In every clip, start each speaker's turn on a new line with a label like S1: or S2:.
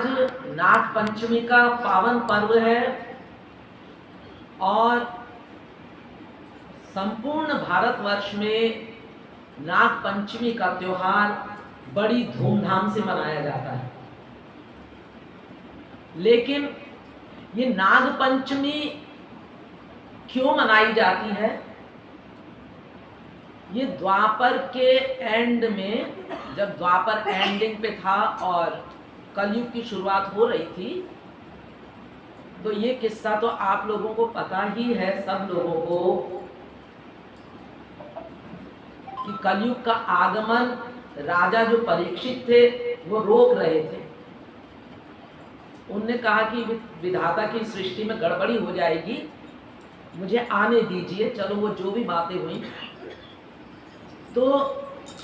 S1: नाग पंचमी का पावन पर्व है और संपूर्ण भारतवर्ष में नाग पंचमी का त्योहार बड़ी धूमधाम से मनाया जाता है। लेकिन ये नाग पंचमी क्यों मनाई जाती है? ये द्वापर के एंड में, जब द्वापर एंडिंग पे था और कलयुग की शुरुआत हो रही थी, तो ये किस्सा तो आप लोगों को पता ही है, सब लोगों को, कि कलयुग का आगमन राजा जो परीक्षित थे वो रोक रहे थे। उनने कहा कि विधाता की सृष्टि में गड़बड़ी हो जाएगी, मुझे आने दीजिए। चलो, वो जो भी बातें हुई, तो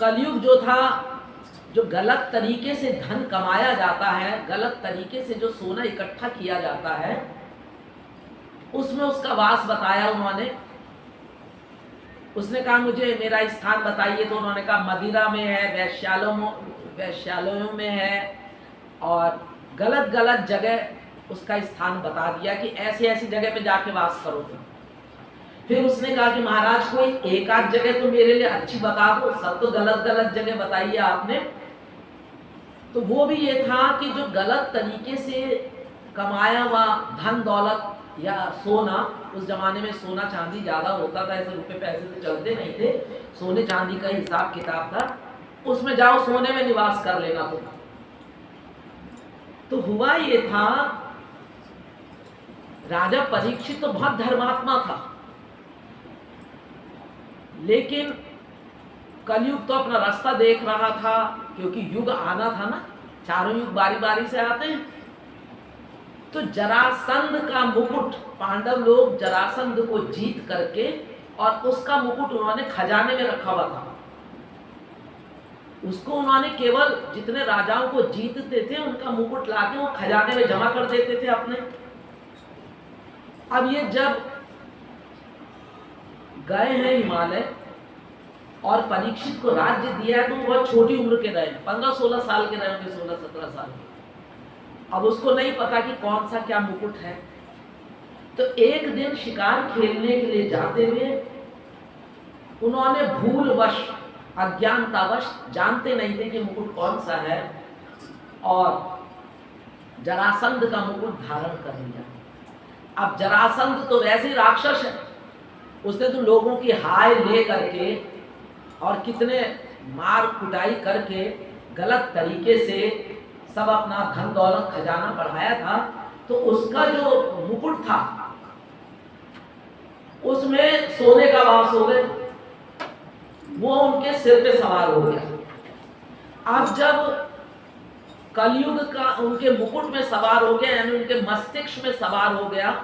S1: कलयुग जो था, जो गलत तरीके से धन कमाया जाता है, गलत तरीके से जो सोना इकट्ठा किया जाता है, उसमें उसका वास बताया उन्होंने। उसने कहा मुझे मेरा स्थान बताइए, तो उन्होंने कहा मदिरा में है, वैश्यालयों में है, और गलत गलत जगह उसका स्थान बता दिया कि ऐसी ऐसी जगह पे जाके वास करोगे। फिर उसने कहा कि महाराज कोई एक आध जगह तो मेरे लिए अच्छी बता दो, सब तो गलत गलत जगह बताइए आपने। तो वो भी ये था कि जो गलत तरीके से कमाया हुआ धन दौलत या सोना, उस जमाने में सोना चांदी ज्यादा होता था, ऐसे रुपए पैसे तो चलते नहीं थे, सोने चांदी का हिसाब किताब था, उसमें जाओ सोने में निवास कर लेना तुम। तो हुआ ये था, राजा परीक्षित तो बहुत धर्मात्मा था, लेकिन कलयुग तो अपना रास्ता देख रहा था, क्योंकि युग आना था ना, चारों युग बारी बारी से आते हैं। तो जरासंध का मुकुट, पांडव लोग जरासंध को जीत करके, और उसका मुकुट उन्होंने खजाने में रखा हुआ था। उसको उन्होंने केवल जितने राजाओं को जीतते थे उनका मुकुट लाके वो खजाने में जमा कर देते थे अपने। अब ये जब गए हैं हिमालय और परीक्षित को राज्य दिया है, तो बहुत छोटी उम्र के रहे, 15-16 साल के रहे होंगे, 16-17 साल के। अब उसको नहीं पता कि कौन सा क्या मुकुट है। तो एक दिन शिकार खेलने के लिए जाते हुए उन्होंने भूलवश, अज्ञानतावश, जानते नहीं थे कि मुकुट कौन सा है, और जरासंध का मुकुट धारण कर लिया। अब जरासंध तो वैसे ही राक्षस है, उसने तो लोगों की हाय ले करके और कितने मार कुटाई करके गलत तरीके से सब अपना धन दौलत खजाना बढ़ाया था। तो उसका जो मुकुट था उसमें सोने का वास हो गया, वो उनके सिर पे सवार हो गया। अब जब कलयुग का उनके मुकुट में सवार हो गया, यानी उनके मस्तिष्क में सवार हो गया,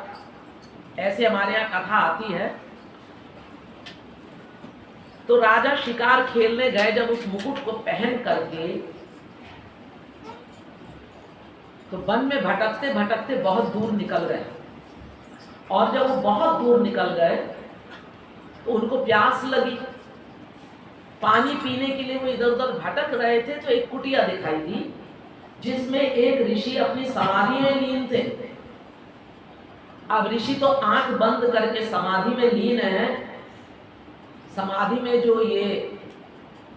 S1: ऐसे हमारे यहाँ कथा आती है। तो राजा शिकार खेलने गए, जब उस मुकुट को पहन करके, तो वन में भटकते भटकते बहुत दूर निकल गए, और जब वो बहुत दूर निकल गए तो उनको प्यास लगी। पानी पीने के लिए वो इधर उधर भटक रहे थे, तो एक कुटिया दिखाई दी जिसमें एक ऋषि अपनी समाधि में लीन थे। अब ऋषि तो आंख बंद करके समाधि में लीन है। समाधि में जो ये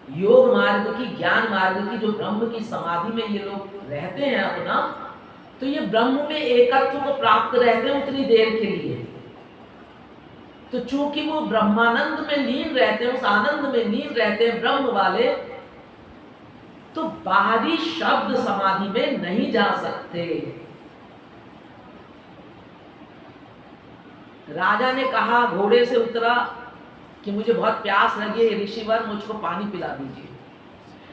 S1: योग मार्ग की, ज्ञान मार्ग की, जो ब्रह्म की समाधि में ये लोग रहते हैं अपना, तो ये ब्रह्म में एकत्व को प्राप्त रहते हैं उतनी देर के लिए। तो चूंकि वो ब्रह्मानंद में लीन रहते हैं, उस आनंद में लीन रहते हैं ब्रह्म वाले, तो बाहरी शब्द समाधि में नहीं जा सकते। राजा ने कहा, घोड़े से उतरा कि मुझे बहुत प्यास लगी है ऋषिवर, मुझको पानी पिला दीजिए।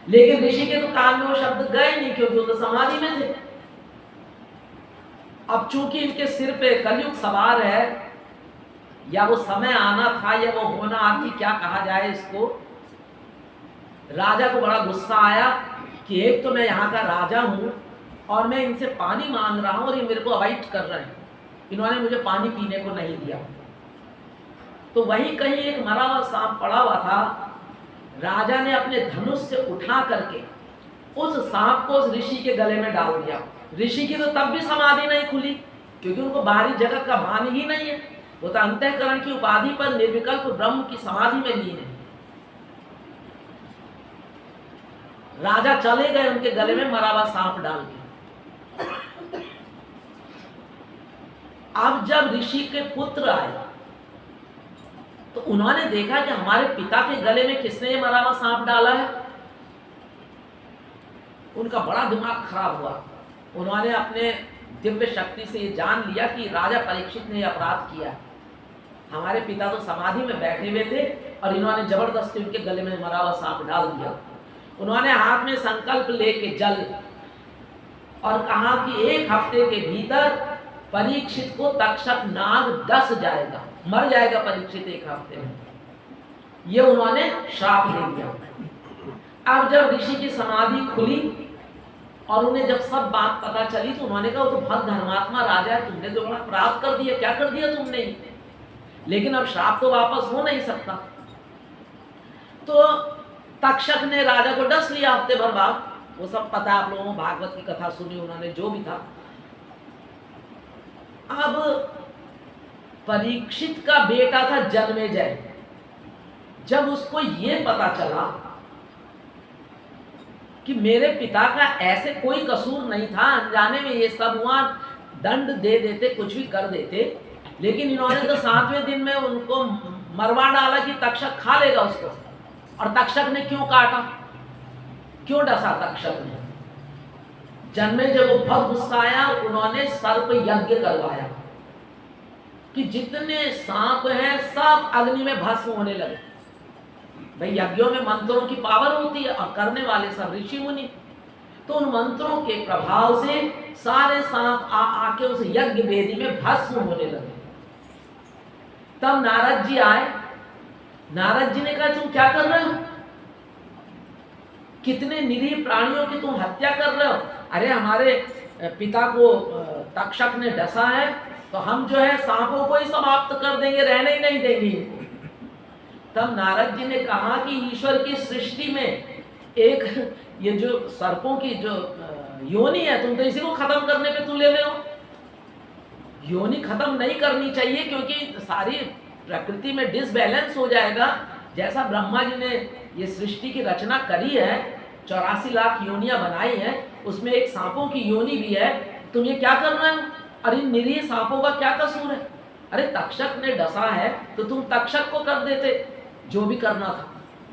S1: लेकिन ऋषि के तो कान में वो शब्द गए नहीं, क्योंकि वो तो समाधि में थे। अब चूंकि इनके सिर पे कलयुग सवार है, या वो समय आना था, या वो होना आती, क्या कहा जाए इसको, राजा को बड़ा गुस्सा आया कि एक तो मैं यहाँ का राजा हूँ और मैं इनसे पानी मांग रहा हूँ और ये मेरे को अवॉइड कर रहे हैं, इन्होंने मुझे पानी पीने को नहीं दिया। तो वहीं कहीं एक मरा हुआ सांप पड़ा हुआ था। राजा ने अपने धनुष से उठा करके उस सांप को उस ऋषि के गले में डाल दिया। ऋषि की तो तब भी समाधि नहीं खुली, क्योंकि उनको बाहरी जगत का भान ही नहीं है। वो तो अंतःकरण की उपाधि पर निर्विकल्प ब्रह्म की समाधि में लीन है। राजा चले गए उनके गले में मरा हुआ सांप डाल के। अब जब ऋषि के पुत्र आए तो उन्होंने देखा कि हमारे पिता के गले में किसने ये मरा हुआ सांप डाला है। उनका बड़ा दिमाग खराब हुआ। उन्होंने अपने दिव्य शक्ति से ये जान लिया कि राजा परीक्षित ने अपराध किया। हमारे पिता तो समाधि में बैठे हुए थे और इन्होंने जबरदस्ती उनके गले में मरा हुआ सांप डाल दिया। उन्होंने हाथ में संकल्प लेके जल और कहा कि 1 हफ्ते के भीतर परीक्षित को तक्षक नाग डस जाएगा, मर जाएगा परीक्षित 1 हफ्ते में। ये उन्होंने श्राप दे दिया। अब जब ऋषि की समाधि खुली और उन्हें जब सब बात पता चली तो उन्होंने कहा, वो तो बहुत धर्मात्मा राजा है, तुमने तो बड़ा अपराध कर दिया, क्या कर दिया तुमने। लेकिन अब श्राप तो वापस हो नहीं सकता। तो तक्षक ने राजा को डस लिया हफ्ते भर बाद। वो सब पता आप लोगों को, भागवत की कथा सुनी उन्होंने, जो भी था। अब परीक्षित का बेटा था जन्मेजय। जब उसको ये पता चला कि मेरे पिता का ऐसे कोई कसूर नहीं था, अनजाने में ये सब हुआ, दंड दे देते, कुछ भी कर देते, लेकिन इन्होंने तो 7वें दिन में उनको मरवा डाला कि तक्षक खा लेगा उसको। और तक्षक ने क्यों काटा, क्यों डसा तक्षक ने? जन्मेजय को बहुत गुस्सा आया, उन्होंने सर्प यज्ञ करवाया कि जितने सांप हैं सब अग्नि में भस्म होने लगे। भाई यज्ञों में मंत्रों की पावर होती है और करने वाले सब ऋषि मुनि। तो उन मंत्रों के प्रभाव से सारे सांप आके उस यज्ञ वेदी में भस्म होने लगे। तब नारद जी आए। नारद जी ने कहा, तुम क्या कर रहे हो? कितने निरीह प्राणियों की तुम हत्या कर रहे हो। अरे हमारे पिता को तक्षक ने डसा है तो हम जो है सांपों को ही समाप्त कर देंगे, रहने ही नहीं देंगे। तब नारद जी ने कहा कि ईश्वर की सृष्टि में एक ये जो सर्पों की जो योनि है, तुम तो इसी को खत्म करने पे तुले हुए हो। योनि खत्म नहीं करनी चाहिए, क्योंकि सारी प्रकृति में डिसबैलेंस हो जाएगा। जैसा ब्रह्मा जी ने ये सृष्टि की रचना करी है, 84 लाख योनियां बनाई हैं, उसमें एक सांपों की योनि भी है। तुम ये क्या कर रहे हो? और इन निरीह सांपों का क्या कसूर है? अरे तक्षक ने डसा है तो तुम तक्षक को कर देते, जो भी करना था,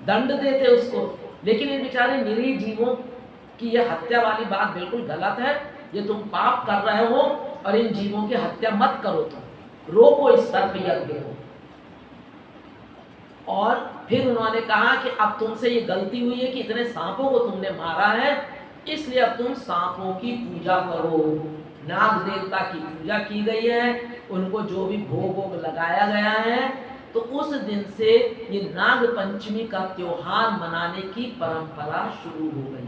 S1: दंड देते उसको। लेकिन इन बेचारे निरीह जीवों की यह हत्या वाली बात बिल्कुल गलत है। ये तुम पाप कर रहे हो और इन जीवों की हत्या मत करो, तुम रोको इस सर्प यज्ञ को। और फिर उन्होंने कहा कि अब तुमसे ये गलती हुई है कि इतने सांपों को तुमने मारा है, इसलिए अब तुम सांपों की पूजा करो। नाग देवता की पूजा की गई है, उनको जो भी भोग वोग लगाया गया है। तो उस दिन से ये नाग पंचमी का त्योहार मनाने की परंपरा शुरू हो गई।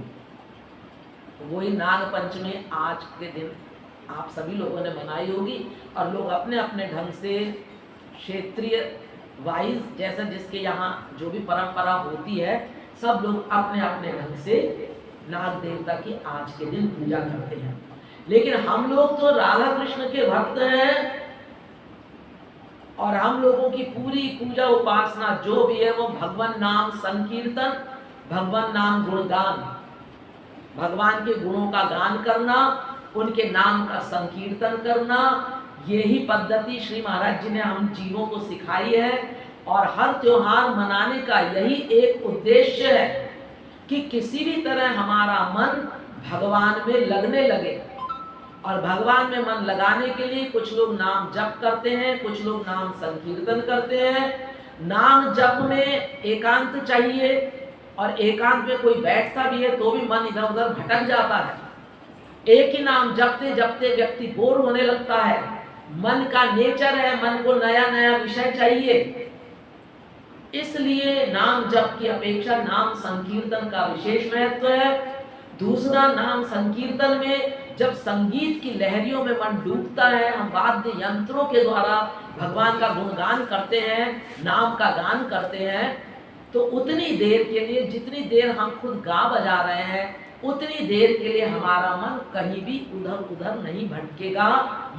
S1: तो वही नाग पंचमी आज के दिन आप सभी लोगों ने मनाई होगी, और लोग अपने अपने ढंग से क्षेत्रीय वाइज, जैसा जिसके यहाँ जो भी परंपरा होती है, सब लोग अपने अपने ढंग से नाग देवता की आज के दिन पूजा करते हैं। लेकिन हम लोग तो राधा कृष्ण के भक्त हैं, और हम लोगों की पूरी पूजा उपासना जो भी है वो भगवान नाम संकीर्तन, भगवान नाम गुणगान, भगवान के गुणों का गान करना, उनके नाम का संकीर्तन करना, यही पद्धति श्री महाराज जी ने हम जीवों को सिखाई है। और हर त्योहार मनाने का यही एक उद्देश्य है कि किसी भी तरह हमारा मन भगवान में लगने लगे। और भगवान में मन लगाने के लिए कुछ लोग नाम जप करते हैं, कुछ लोग नाम संकीर्तन करते हैं। नाम जप में एकांत चाहिए, और एकांत में कोई बैठता भी है तो भी मन इधर उधर भटक जाता है। एक ही नाम जपते जपते व्यक्ति बोर होने लगता है। मन का नेचर है, मन को नया नया विषय चाहिए। इसलिए नाम जप की अपेक्षा नाम संकीर्तन का विशेष महत्व है। दूसरा, नाम संकीर्तन में जब संगीत की लहरियों में मन डूबता है, हम वाद्य यंत्रों के द्वारा भगवान का गुणगान करते हैं, नाम का गान करते हैं, तो उतनी देर के लिए जितनी देर हम खुद गा बजा रहे हैं, उतनी देर के लिए हमारा मन कहीं भी उधर उधर नहीं भटकेगा,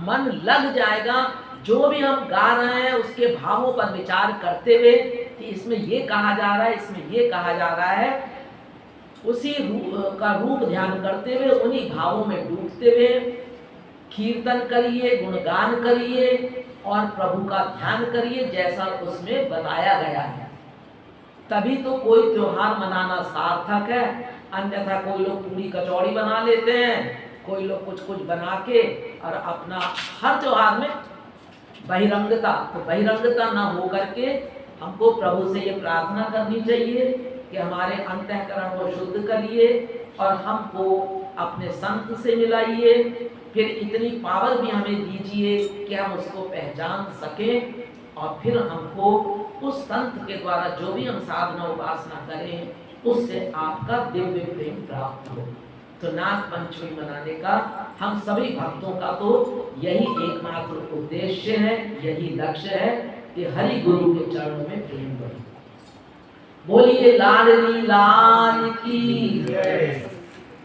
S1: मन लग जाएगा। जो भी हम गा रहे हैं उसके भावों पर विचार करते हुए कि इसमें ये कहा जा रहा है, इसमें ये कहा जा रहा है, उसी का रूप ध्यान करते हुए, उन्हीं भावों में डूबते हुए कीर्तन करिए, गुणगान करिए और प्रभु का ध्यान करिए जैसा उसमें बताया गया है। तभी तो कोई त्योहार मनाना सार्थक है। अन्यथा कोई लोग पूरी कचौड़ी बना लेते हैं, कोई लोग कुछ कुछ बना के और अपना हर त्योहार में बहिरंगता, तो बहिरंगता ना हो करके हमको प्रभु से ये प्रार्थना करनी चाहिए कि हमारे अंतःकरण को शुद्ध करिए और हमको अपने संत से मिलाइए। फिर इतनी पावर भी हमें दीजिए कि हम उसको पहचान सकें और फिर हमको उस संत के द्वारा जो भी हम साधना उपासना करें उससे आपका दिव्य प्रेम प्राप्त हो। तो नाग पंचमी मनाने का हम सभी भक्तों का तो यही एकमात्र उद्देश्य है, यही लक्ष्य है कि हरि गुरु के चरणों में प्रेम बढ़े। बोलिए लाडली लाल की जय।